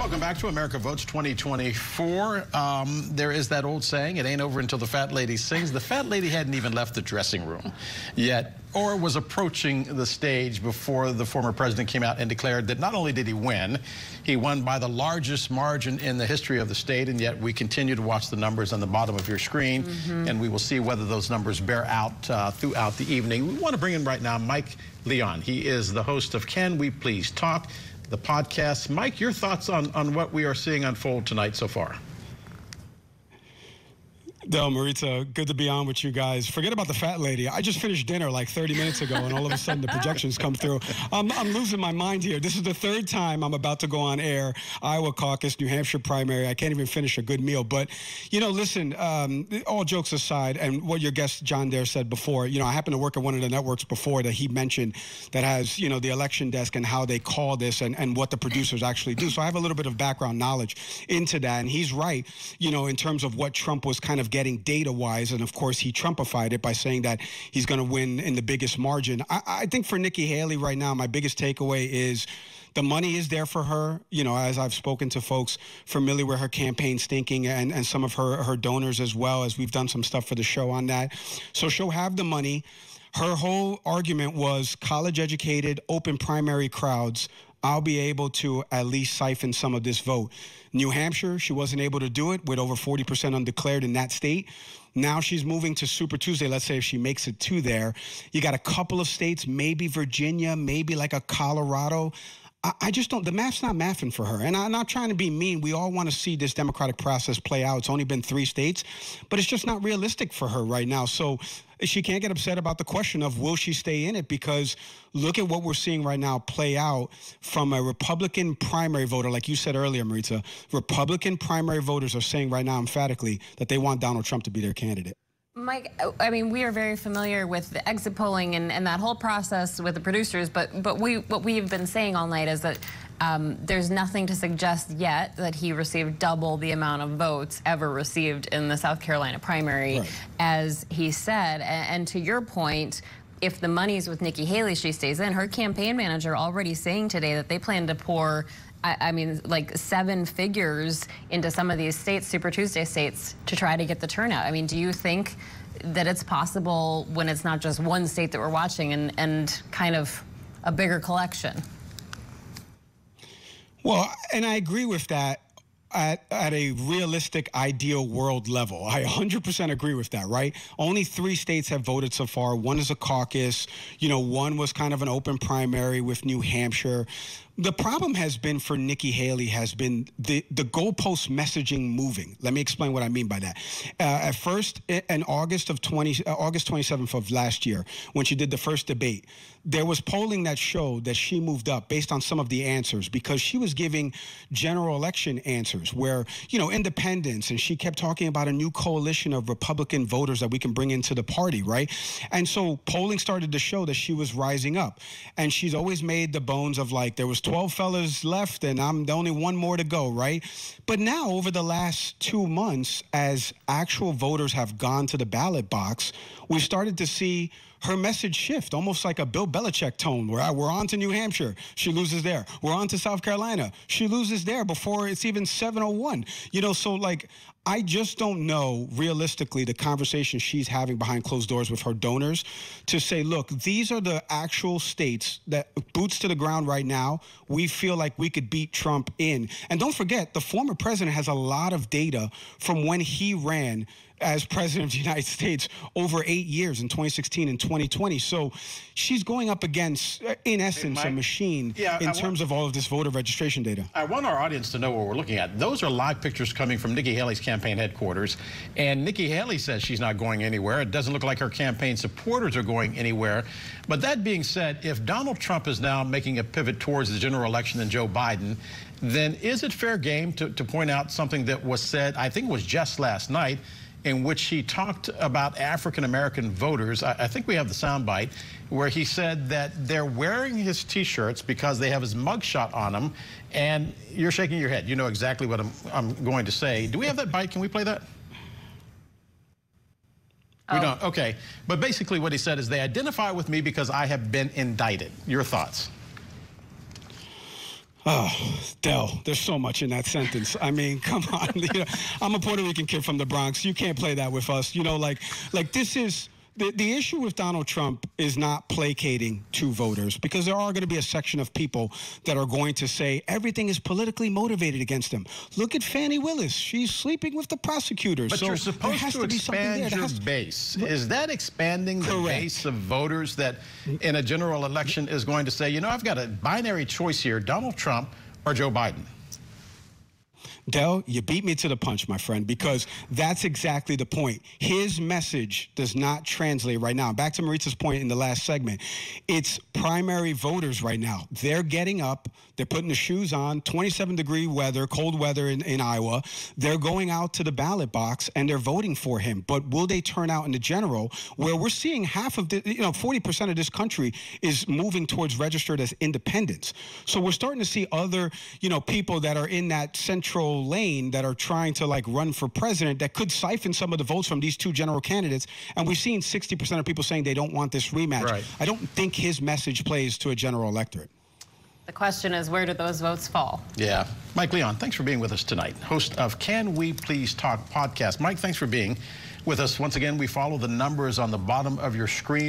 Welcome back to America Votes 2024. There is that old saying, it ain't over until the fat lady sings. The fat lady hadn't even left the dressing room yet, or was approaching the stage before the former president came out and declared that not only did he won by the largest margin in the history of the state, and yet we continue to watch the numbers on the bottom of your screen, and we will see whether those numbers bear out throughout the evening. We want to bring in right now Mike Leon. He is the host of Can We Please Talk, the podcast. Mike, your thoughts on what we are seeing unfold tonight so far? Maritsa, good to be on with you guys. Forget about the fat lady. I just finished dinner like 30 minutes ago, and all of a sudden the projections come through. I'm losing my mind here. This is the third time I'm about to go on air. Iowa caucus, New Hampshire primary. I can't even finish a good meal. But, you know, listen, all jokes aside, and what your guest John Dare said before, you know, I happen to work at one of the networks before that he mentioned that has, you know, the election desk and how they call this and what the producers actually do. So I have a little bit of background knowledge into that. And he's right, you know, in terms of what Trump was kind of getting data-wise, and of course he Trumpified it by saying that he's going to win in the biggest margin. I think for Nikki Haley right now, my biggest takeaway is the money is there for her. You know, as I've spoken to folks familiar with her campaign thinking and some of her donors as well, as we've done some stuff for the show on that. So she'll have the money. Her whole argument was college-educated, open primary crowds. I'll be able to at least siphon some of this vote. New Hampshire, she wasn't able to do it with over 40% undeclared in that state. Now she's moving to Super Tuesday. Let's say if she makes it to there, you got a couple of states, maybe Virginia, maybe like a Colorado. I just don't, the math's not mathing for her. And I'm not trying to be mean. We all want to see this democratic process play out. It's only been 3 states, but it's just not realistic for her right now. So she can't get upset about the question of will she stay in it, because look at what we're seeing right now play out from a Republican primary voter. Like you said earlier, Maritza, Republican primary voters are saying right now emphatically that they want Donald Trump to be their candidate. Mike, I mean, we are very familiar with the exit polling and that whole process with the producers, but what we've been saying all night is that there's nothing to suggest yet that he received double the amount of votes ever received in the South Carolina primary, right, as he said. And to your point, if the money's with Nikki Haley, she stays in. Her campaign manager already saying today that they plan to pour, I mean, like 7 figures into some of these states, Super Tuesday states, to try to get the turnout. I mean, do you think that it's possible when it's not just one state that we're watching and kind of a bigger collection? Well, and I agree with that at a realistic, ideal world level. I 100% agree with that, right? Only 3 states have voted so far. 1 is a caucus. You know, 1 was kind of an open primary with New Hampshire. The problem has been for Nikki Haley has been the goalpost messaging moving. Let me explain what I mean by that. At first, in August 27th of last year, when she did the first debate, there was polling that showed that she moved up based on some of the answers, because she was giving general election answers where, you know, independents, and she kept talking about a new coalition of Republican voters that we can bring into the party, right? And so polling started to show that she was rising up. And she's always made the bones of like, there was 12 fellas left and I'm the only 1 more to go, right? But now over the last 2 months, as actual voters have gone to the ballot box, we've started to see her message shift, almost like a Bill Belichick tone, where we're on to New Hampshire, she loses there. We're on to South Carolina, she loses there before it's even 7:01. You know, so like, I just don't know realistically the conversation she's having behind closed doors with her donors to say, look, these are the actual states that, boots to the ground right now, we feel like we could beat Trump in. And don't forget, the former president has a lot of data from when he ran as president of the United States over 8 years in 2016 and 2020. So she's going up against, in essence, a machine in terms of all of this voter registration data. I want our audience to know what we're looking at. Those are live pictures coming from Nikki Haley's campaign headquarters. And Nikki Haley says she's not going anywhere. It doesn't look like her campaign supporters are going anywhere. But that being said, if Donald Trump is now making a pivot towards the general election than Joe Biden, then is it fair game to point out something that was said, I think it was just last night, in which he talked about African-American voters. I think we have the soundbite where he said that they're wearing his T-shirts because they have his mugshot on them, and you're shaking your head. You know exactly what I'm going to say. Do we have that bite? Can we play that? We don't. Okay. But basically what he said is they identify with me because I have been indicted. Your thoughts? Oh, Del, there's so much in that sentence. I mean, come on. You know, I'm a Puerto Rican kid from the Bronx. You can't play that with us. You know, like this is... The issue with Donald Trump is not placating to voters, because there are going to be a section of people that are going to say everything is politically motivated against him. Look at Fannie Willis. She's sleeping with the prosecutors. But so you're supposed to expand your base. Is that expanding the base of voters that in a general election is going to say, you know, I've got a binary choice here, Donald Trump or Joe Biden? Del, you beat me to the punch, my friend, because that's exactly the point. His message does not translate right now. Back to Maritza's point in the last segment. It's primary voters right now. They're getting up. They're putting the shoes on, 27-degree weather, cold weather in Iowa. They're going out to the ballot box, and they're voting for him. But will they turn out in the general, where we're seeing half of the, 40% of this country is moving towards registered as independents. So we're starting to see other, people that are in that central lane that are trying to run for president that could siphon some of the votes from these two general candidates. And we've seen 60% of people saying they don't want this rematch. Right. I don't think his message plays to a general electorate. The question is, where do those votes fall? Yeah. Mike Leon, thanks for being with us tonight. Host of Can We Please Talk podcast. Mike, thanks for being with us. Once again, we follow the numbers on the bottom of your screen.